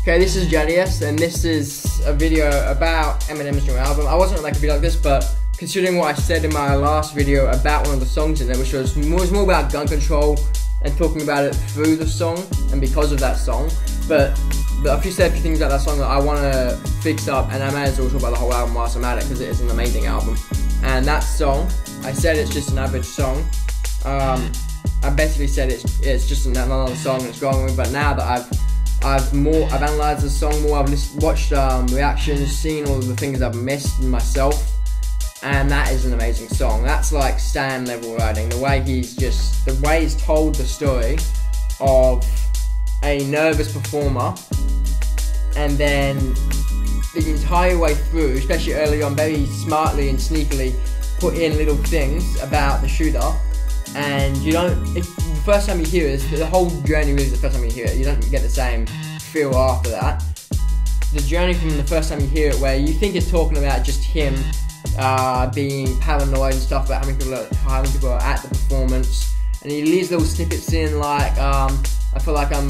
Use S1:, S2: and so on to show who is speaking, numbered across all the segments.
S1: Okay, this is JDS, and this is a video about Eminem's new album. I wasn't like a video like this, but considering what I said in my last video about one of the songs in it, which was more about gun control and talking about it through the song and because of that song, but a few things about that song that I want to fix up, and I may as well talk about the whole album whilst I'm at it, because it is an amazing album. And that song, I said it's just an average song. I basically said it's just another song that's going with, but now that I've analysed the song more, I've watched reactions, seen all of the things I've missed myself, and that is an amazing song. That's like Stan level writing. The way he's told the story of a nervous performer, and then the entire way through, especially early on, very smartly and sneakily put in little things about the shooter. And you don't, if the first time you hear it, the whole journey really is the first time you hear it. You don't get the same feel after that. The journey from the first time you hear it, where you think it's talking about just him being paranoid and stuff, about how many people are at the performance, and he leaves little snippets in like, I feel like I'm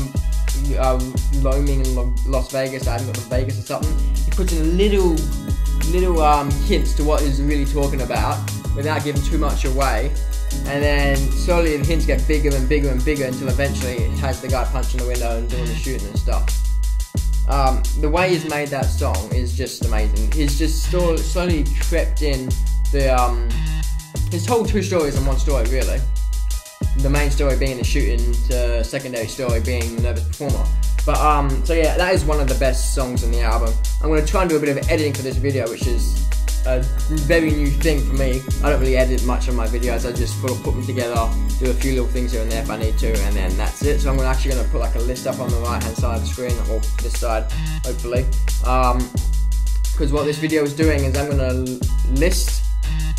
S1: roaming in Las Vegas, I haven't got to Vegas or something. He puts in little hints to what he's really talking about without giving too much away. And then slowly the hints get bigger and bigger and bigger until eventually it has the guy punching the window and doing the shooting and stuff. The way he's made that song is just amazing. He's just slowly crept in the he's told two stories in one story really. The main story being the shooting, the secondary story being the nervous performer. But so yeah, that is one of the best songs on the album. I'm going to try and do a bit of editing for this video, which is a very new thing for me. I don't really edit much on my videos, I just sort of put them together, do a few little things here and there if I need to, and then that's it. So I'm actually going to put like a list up on the right hand side of the screen, or this side, hopefully. Because what this video is doing is I'm going to list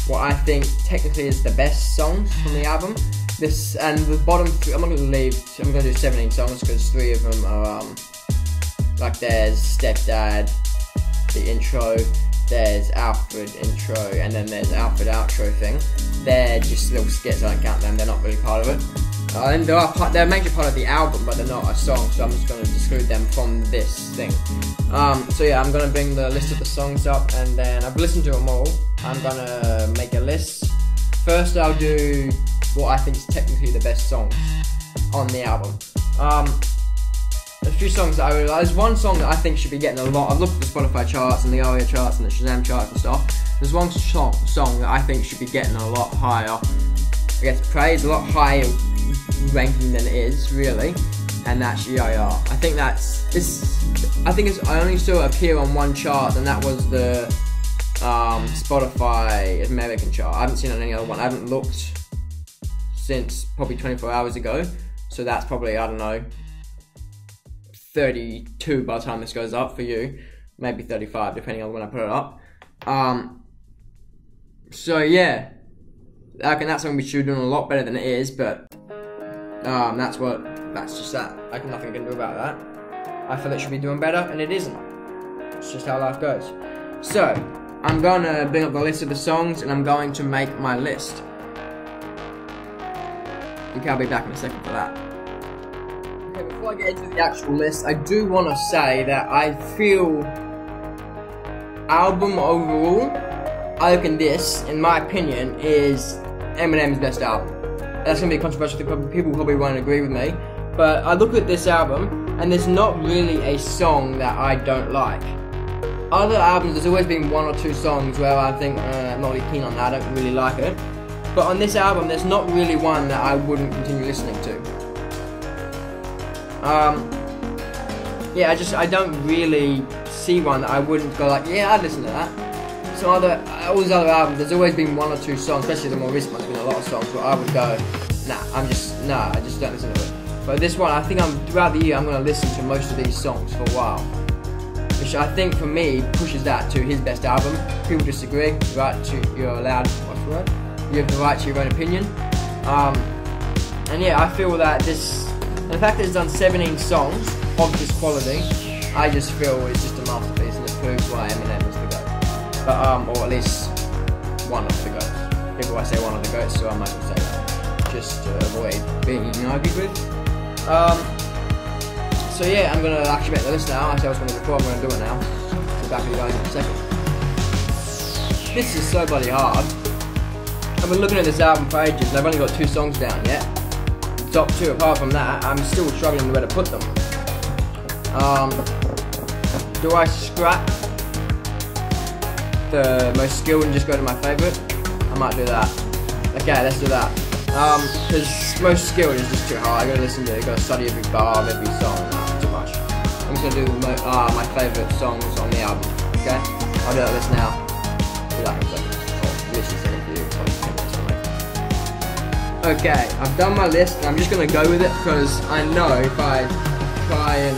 S1: what I think technically is the best songs from the album. This and the bottom three, I'm going to do 17 songs because 3 of them are like there's Stepdad, the intro, there's Alfred intro, and then there's Alfred outro thing. They're just little skits, I don't count them, they're not really part of it. And they're a major part of the album, but they're not a song, so I'm just going to exclude them from this thing. So yeah, I'm going to bring the list of the songs up, and then I've listened to them all. I'm going to make a list. First I'll do what I think is technically the best songs on the album. A few songs that I really like. There's one song that I think should be getting a lot. I've looked at the Spotify charts and the ARIA charts and the Shazam charts and stuff. There's one song that I think should be getting a lot higher, I guess, praise, a lot higher ranking than it is, really. And that's YR. I think I only saw it appear on one chart, and that was the Spotify American chart. I haven't seen it on any other one. I haven't looked since probably 24 hours ago. So that's probably, I don't know, 32 by the time this goes up for you, maybe 35 depending on when I put it up. So yeah, I reckon that's something we should be doing a lot better than it is, but that's just that. I can nothing can do about that. I feel it should be doing better, and it isn't. It's just how life goes. So I'm gonna bring up the list of the songs, and I'm going to make my list. Okay, I'll be back in a second for that. Okay, before I get into the actual list, I do want to say that I feel album overall, I reckon this, in my opinion, is Eminem's best album. That's going to be a controversial thing, people probably won't agree with me, but I look at this album, and there's not really a song that I don't like. Other albums, there's always been 1 or 2 songs where I think, I'm not really keen on that, I don't really like it. But on this album, there's not really one that I wouldn't continue listening to. Yeah, I don't really see one that I wouldn't go like, yeah, I'd listen to that. So all these other albums, there's always been 1 or 2 songs, especially the more recent ones, there's been a lot of songs where I would go, I just don't listen to it. But this one, I think throughout the year, I'm going to listen to most of these songs for a while. Which I think, for me, pushes that to his best album. People disagree, you're allowed, what's the word? You have the right to your own opinion. And yeah, I feel that and the fact that it's done 17 songs of this quality, I just feel it's just a masterpiece, and it proves why Eminem is the GOAT. But, or at least one of the GOATs. People always say one of the GOATs, so I might as well say that, just to avoid being argued with. So yeah, I'm gonna actually make the list now. I said I was gonna record, I'm gonna do it now. I'll be back with you guys in a second. This is so bloody hard. I've been looking at this album for ages and I've only got 2 songs down yet. Top 2, apart from that, I'm still struggling where to put them. Do I scrap the most skilled and just go to my favourite? I might do that. Okay, let's do that. Because most skilled is just too hard. I gotta listen to it, I gotta study every bar of every song. Nah, too much. I'm just gonna do my favourite songs on the album. Okay? I'll do that list now. Do that in a second. Oh, list is in it for you. Okay, I've done my list and I'm just gonna go with it because I know if I try and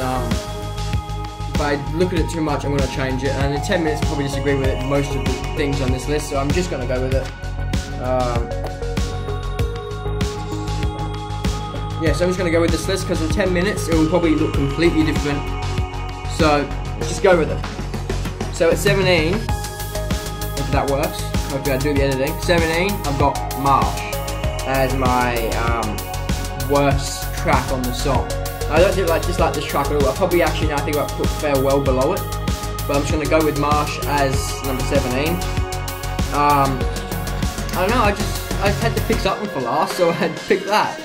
S1: if I look at it too much I'm gonna change it, and in 10 minutes I'll probably disagree with it, most of the things on this list, so I'm just gonna go with it. Yeah, so I'm just gonna go with this list because in 10 minutes it will probably look completely different. So let's just go with it. So at 17, if that works, hopefully I do the editing. 17, I've got Marsh as my worst track on the song. I don't dislike this track at all. I probably actually now think I'll put Farewell below it, but I'm just gonna go with Marsh as number 17. I don't know. I had to pick something for last, so I had to pick that.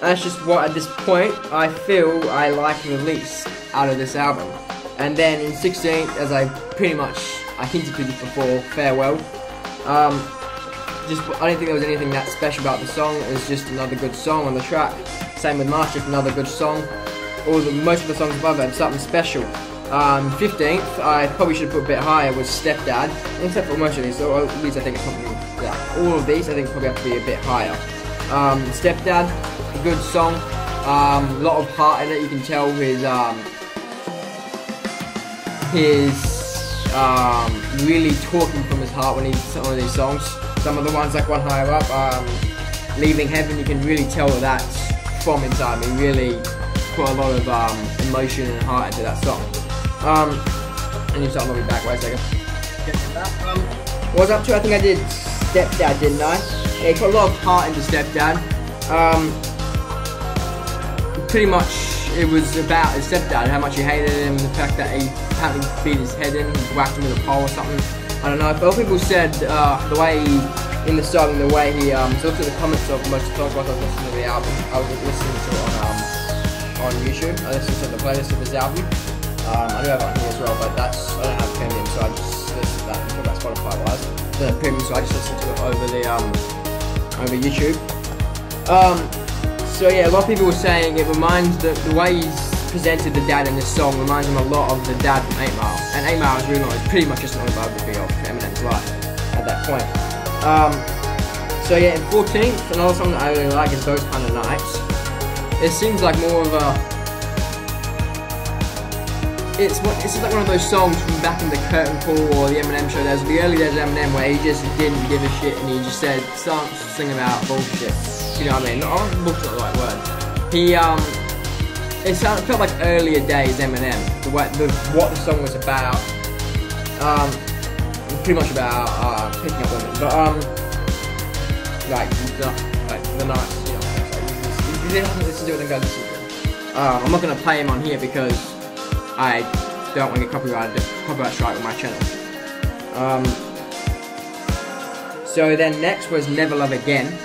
S1: That's just what at this point I feel I like the least out of this album. And then in 16th, as I hinted to this before, Farewell. I don't think there was anything that special about the song. It was just another good song on the track. Same with Marsh, just another good song. Most of the songs above it had something special. 15th, I probably should have put a bit higher, was Stepdad. Except for most of these, so at least I think it's probably, yeah, all of these I think probably have to be a bit higher. Stepdad, a good song. A lot of heart in it. You can tell his really talking from his heart when he's some of these songs. Some of the ones like one higher up, Leaving Heaven, you can really tell that that's from inside. He really put a lot of emotion and heart into that song. And you start moving back, wait a second. What was I up to? I think I did Stepdad, didn't I? Yeah, he put a lot of heart into Stepdad. Pretty much it was about his stepdad, how much he hated him, the fact that he apparently beat his head in, whacked him with a pole or something. I don't know, but a lot of people said the way in the song, the way he, so looked at the comments of most of the songs while I was listening to the album. I was listening to it on YouTube. I listened to the playlist of his album. I do have it on here as well, but I don't have premium, so I just listened to that. I'm talking about Spotify wise. The premium, so I just listened to it over YouTube. So yeah, a lot of people were saying it reminds the way he's presented the dad in this song reminds him a lot of the dad from 8 Mile. And 8 Mile is really not, it's pretty much just an autobiography of Eminem's life at that point. So yeah, in 14th, another song that I really like is Those Kind of Nights. It seems like more of a, it's like one of those songs from back in the Curtain Call or the Eminem show. There's the early days of Eminem where he just didn't give a shit and he just said, start singing about bullshit. You know what I mean? Bullshit's not the right word. It felt like earlier days Eminem. What the song was about. Pretty much about picking up women, but like the nights. You know, you didn't have to listen to it and go listen to it. I'm not gonna play him on here because I don't want to get copyright strike with my channel. So then next was Never Love Again.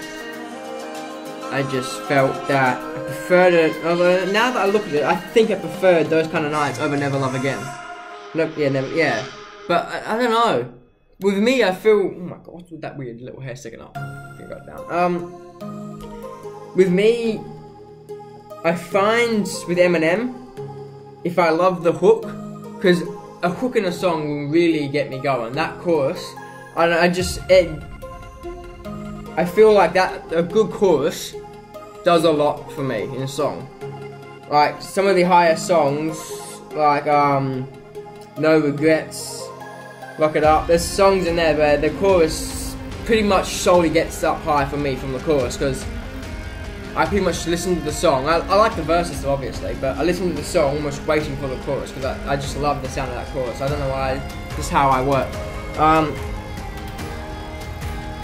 S1: I just felt that I preferred it, although now that I look at it, I think I preferred Those Kind of Nights over Never Love Again. Nope, yeah. But I don't know. With me, I feel, oh my god, what's with that weird little hair sticking up? I think I got it down. With me, I find with Eminem, if I love the hook, because a hook in a song will really get me going. That chorus, I feel like that a good chorus does a lot for me in a song. Like some of the higher songs, like No Regrets, Lock It Up. There's songs in there where the chorus pretty much solely gets up high for me from the chorus because I pretty much listen to the song. I like the verses obviously, but I listen to the song almost waiting for the chorus because I just love the sound of that chorus. I don't know why. This is how I work.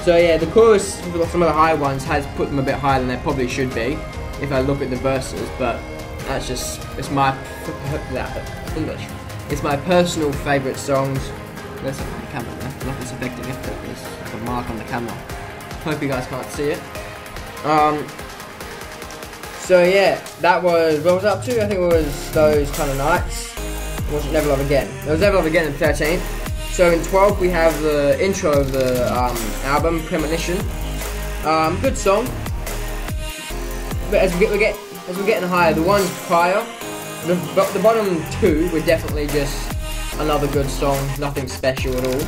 S1: So yeah, the chorus for some of the high ones has put them a bit higher than they probably should be if I look at the verses, but That's just, it's my English. It's my personal favourite songs. There's something on the camera there. I don't know if it's affecting it, but there's like a mark on the camera. Hope you guys can't see it. So yeah, that was, what was I up to? I think it was Those Kind of Nights. It wasn't Never Love Again. There was Never Love Again in 13th. So in 12th we have the intro of the album, Premonition. Good song. But as we're getting higher, the ones prior, the bottom two were definitely just another good song, nothing special at all.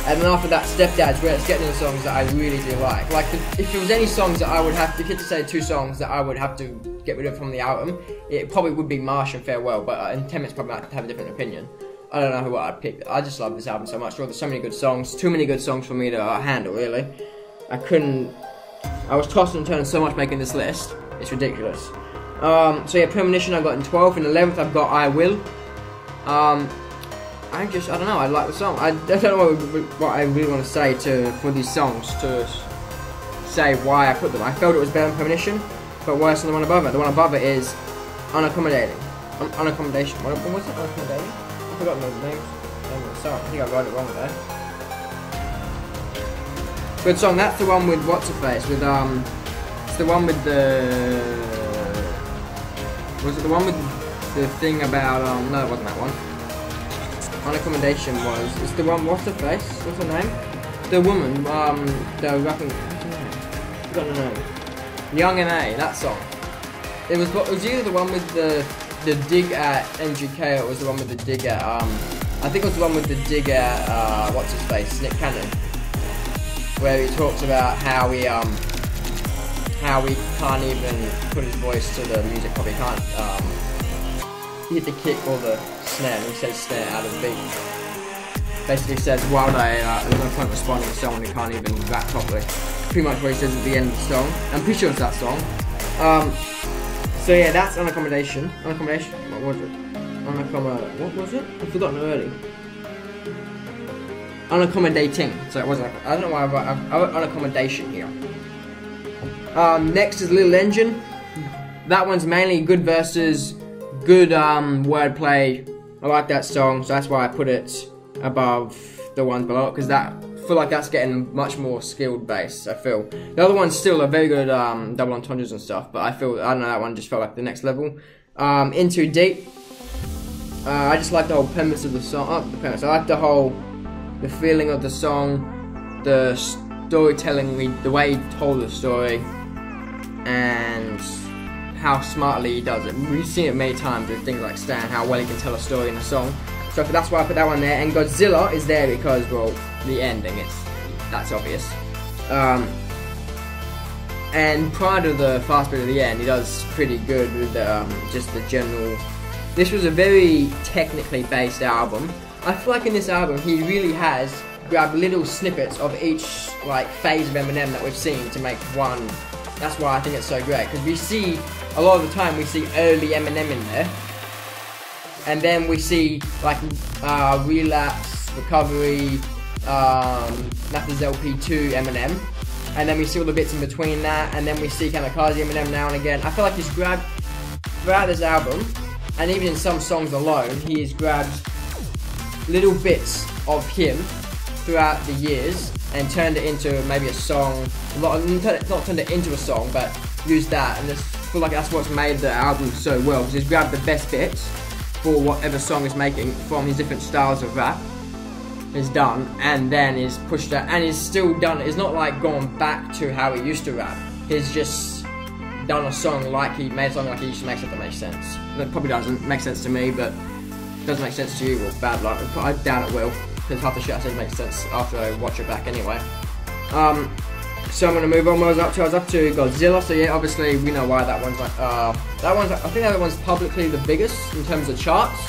S1: And then after that, Stepdad's where it's getting the songs that I really do like. Like, if there was any songs that I would have to, if you had to say 2 songs that I would have to get rid of from the album, it probably would be Marsh and Farewell, but in 10 minutes probably might have a different opinion. I don't know who I'd pick. I just love this album so much. There's so many good songs, too many good songs for me to handle, really. I was tossing and turning so much making this list, it's ridiculous. So yeah, Premonition I got in 12th, in 11th I've got I Will. I don't know, I like the song. I don't know what I really want to say for these songs, to say why I put them. I felt it was better than Premonition, but worse than the one above it. The one above it is Unaccommodating. Unaccommodation. What was it? Unaccommodating? I forgot the name of the song. I think I got it wrong there. Good song. That's the one with What's Her Face. With it's the one with the. Was it the one with the thing about No, it wasn't that one. Unaccommodation was. It's the one. What's her face? What's her name? The woman. The rapping. What's her name? I forgot her name. Young and that song. It was either the one with the dig at MGK, or it was the one with the dig at I think it was the one with the dig at what's his face, Nick Cannon, where he talks about how he can't even put his voice to the music, probably can't hit the kick or the snare, and he says snare out of the beat. Basically says, why there's no point responding to someone who can't even rap properly. Pretty much what he says at the end of the song. I'm pretty sure it's that song. So yeah, that's Unaccommodation. Unaccommodation? What was it? What was it? I've forgotten already. Unaccommodating. So it wasn't. I don't know why I've Unaccommodation here. Next is Little Engine. That one's mainly good verses, good wordplay. I like that song, so that's why I put it above the ones below it, because I feel like that's getting much more skilled bass. I feel the other one's still a very good double entendres and stuff, but I don't know, that one just felt like the next level. In Too Deep. I just like the whole premise of the song. The premise. I like the feeling of the song, the storytelling, the way he told the story, and how smartly he does it. We've seen it many times with things like Stan, how well he can tell a story in a song. So that's why I put that one there. And Godzilla is there because, well, the ending, that's obvious. And prior to the fast bit of the end, he does pretty good with just the general. This was a very technically based album. I feel like in this album, he really has grabbed little snippets of each phase of Eminem that we've seen to make one. That's why I think it's so great, because we see a lot of the time we see early Eminem in there. And then we see Relapse, Recovery, Nothing's LP2 Eminem, and then we see all the bits in between that, and then we see Kamikaze Eminem now and again. I feel like he's grabbed throughout this album, and even in some songs alone, he has grabbed little bits of him throughout the years and turned it into maybe a song. Not turned it into a song, but used that, and I feel like that's what's made the album so well, because he's grabbed the best bits for whatever song is making from his different styles of rap is done, and then is pushed out, and he's still done. It's not like gone back to how he used to rap. He's just done a song like he made a song like he used to make, if that makes sense. That probably doesn't make sense to me, but it doesn't make sense to you, or bad luck. I doubt it will, because half the shit I said makes sense after I watch it back anyway. So I'm gonna move on. What I was up to Godzilla. So yeah, obviously we know why that one's I think that one's publicly the biggest in terms of charts.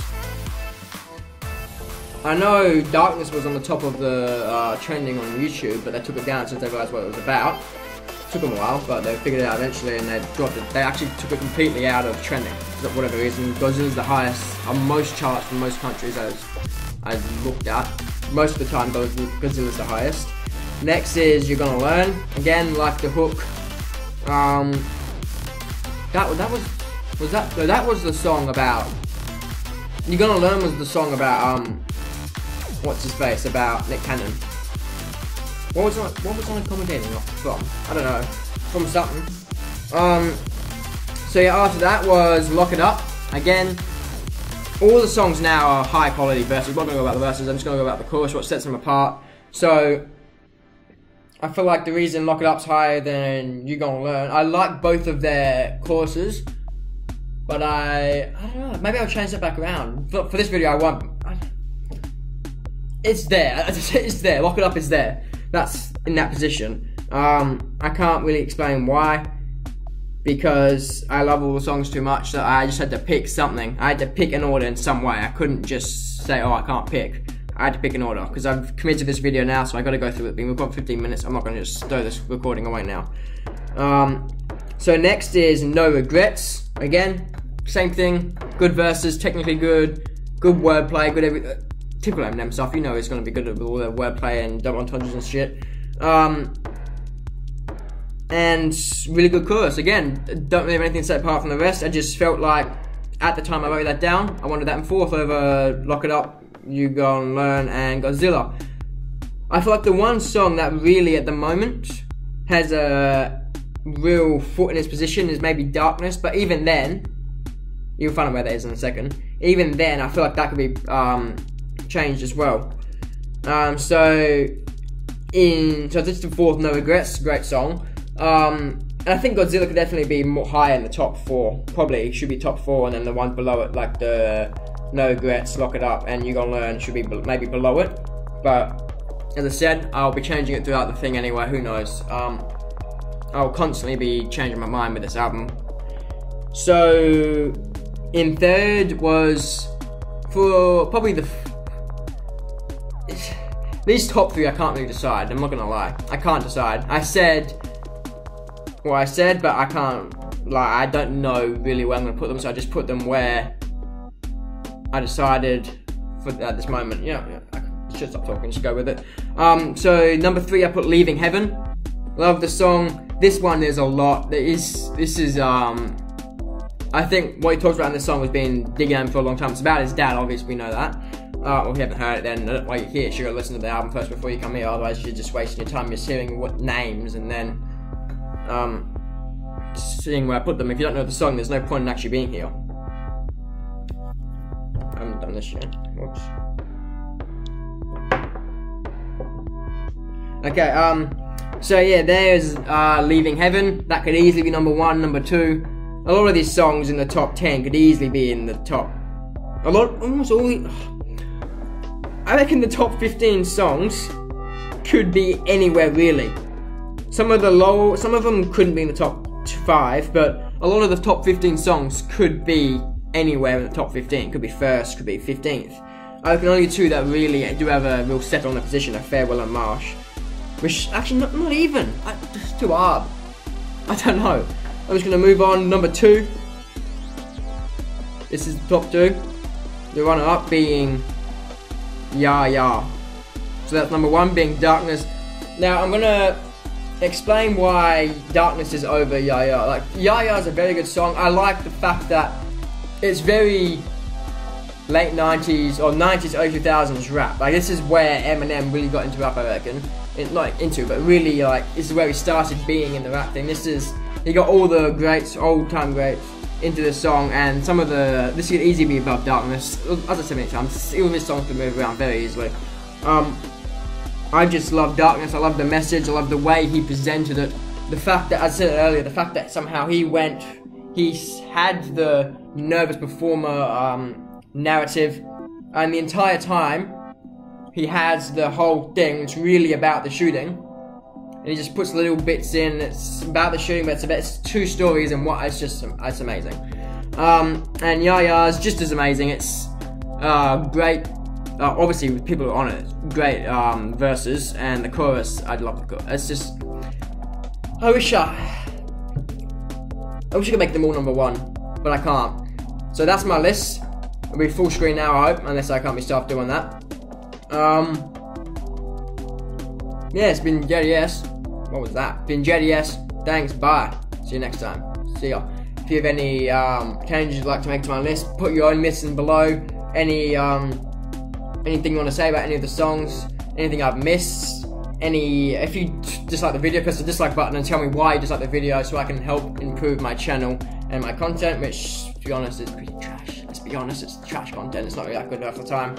S1: I know Darkness was on the top of the trending on YouTube, but they took it down since they realized what it was about. It took them a while, but they figured it out eventually, and they dropped it. They actually took it completely out of trending for whatever reason. Godzilla's the highest on most charts from most countries I've looked at. Most of the time, Godzilla's the highest. Next is You're Gonna Learn. Again, like the hook. That was Was that? No, that was the song about. You're Gonna Learn was the song about what's his face, about Nick Cannon. What was I commentating from? I don't know. From something. So yeah, after that was Lock It Up. Again, all the songs now are high quality verses. I'm not gonna go about the verses, I'm just gonna go about the chorus, what sets them apart. So I feel like the reason Lock It Up's higher than You Gonna Learn, I like both of their choruses, but I don't know, maybe I'll change that back around. For this video I won't. It's there, it's there, Lock It Up is there. That's in that position. I can't really explain why, because I love all the songs too much that I just had to pick something. I had to pick an order in some way. I couldn't just say, oh, I can't pick. I had to pick an order, because I've committed to this video now, so I gotta go through it. We've got 15 minutes, I'm not gonna just throw this recording away now. So next is No Regrets. Again, same thing, good verses, technically good wordplay, good everything. Typical Eminem stuff, you know it's gonna be good with all the wordplay and double entendres and shit. And really good chorus. Again, don't really have anything to say apart from the rest. I just felt like, at the time I wrote that down, I wanted that in fourth over Lock It Up, You Gonna Learn, and Godzilla. I feel like the one song that really, at the moment, has a real foot in its position is maybe Darkness, but even then, you'll find out where that is in a second. Even then, I feel like that could be changed as well. So this is the fourth, No Regrets, great song. And I think Godzilla could definitely be more higher in the top 4. Probably should be top 4, and then the ones below it, like the No Regrets, Lock It Up, and You Gonna Learn, should be maybe below it. But as I said, I'll be changing it throughout the thing anyway. Who knows? I'll constantly be changing my mind with this album. So in third was, for probably these top 3, I can't really decide. I'm not gonna lie, I can't decide. I said what I said, but I can't, like, I don't know really where I'm gonna put them, so I just put them where I decided for at this moment. Yeah, I should stop talking, just go with it. So number 3, I put Leaving Heaven. Love the song. This one, there's a lot. This is I think what he talks about in this song was being digging at him for a long time. It's about his dad, obviously we know that. Well, if you haven't heard it, then while you're here, you should go listen to the album first before you come here. Otherwise, you're just wasting your time just hearing what names and then seeing where I put them. If you don't know the song, there's no point in actually being here. I haven't done this yet. Whoops. Okay. So yeah, there's Leaving Heaven. That could easily be number 1, number 2. A lot of these songs in the top 10 could easily be in the top. Almost all. I reckon the top 15 songs could be anywhere really. Some of them couldn't be in the top 5, but a lot of the top 15 songs could be anywhere in the top 15. Could be first, could be 15th. I reckon only 2 that really do have a real settle on the position are Farewell and Marsh. Which, actually, not even. It's too hard. I don't know. I'm just going to move on. Number 2. This is the top 2. The runner-up being Ya Ya. So that's number 1 being Darkness. Now, I'm going to explain why Darkness is over Ya Ya. Like, Ya Ya is a very good song. I like the fact that it's very late 90s or 90s, early 2000s rap. Like, this is where Eminem really got into rap, I reckon. Not into, but really, like, this is where he started being in the rap thing. He got all the greats, old-time greats, into the song, and some of this could easily be above Darkness. As I said many times, all these songs can move around very easily. I just love Darkness. I love the message. I love the way he presented it. The fact that, as I said earlier, the fact that somehow he had the nervous performer narrative, and the entire time he has the whole thing. It's really about the shooting, and he just puts little bits in. It's about the shooting, but it's 2 stories, and it's amazing. And Ya Ya is just as amazing. It's great. Obviously, with people who are on it, great verses, and the chorus. I love the chorus. It's just, I wish I could make them all number 1, but I can't. So that's my list. It'll be full screen now, I hope, unless I can't be stopped doing that. Yeah, it's been JDS. What was that? Been JDS. Thanks, bye. See you next time. See ya. If you have any changes you'd like to make to my list, put your own lists in below. Anything you want to say about any of the songs, anything I've missed, if you dislike the video, press the dislike button and tell me why you dislike the video so I can help improve my channel and my content, which, to be honest, is pretty trash. Let's be honest, it's trash content. It's not really that good half the time.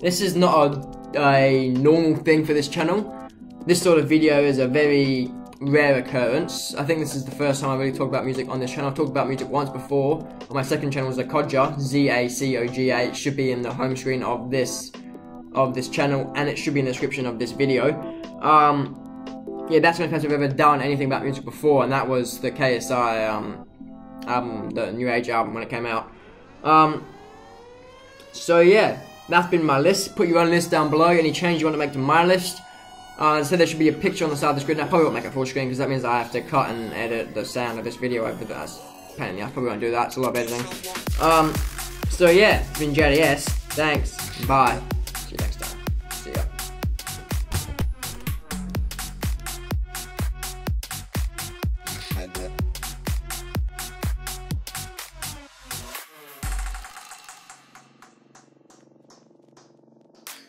S1: This is not a normal thing for this channel. This sort of video is a very rare occurrence. I think this is the first time I really talked about music on this channel. I've talked about music once before. On my second channel was Zacogga, Z-A-C-O-G-A. It should be in the home screen of this channel, and it should be in the description of this video. Yeah, that's the only time I've ever done anything about music before, and that was the KSI album, the New Age album when it came out. So yeah, that's been my list. Put your own list down below. Any change you want to make to my list. So there should be a picture on the side of the screen. I probably won't make it full screen because that means I have to cut and edit the sound of this video over that. That's a pain in the ass. Probably won't do that. It's a lot of editing. So yeah, it's been JDS. Thanks. Bye. See you next time. See ya.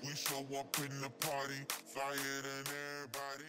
S2: We show up in the party, flyer than everybody.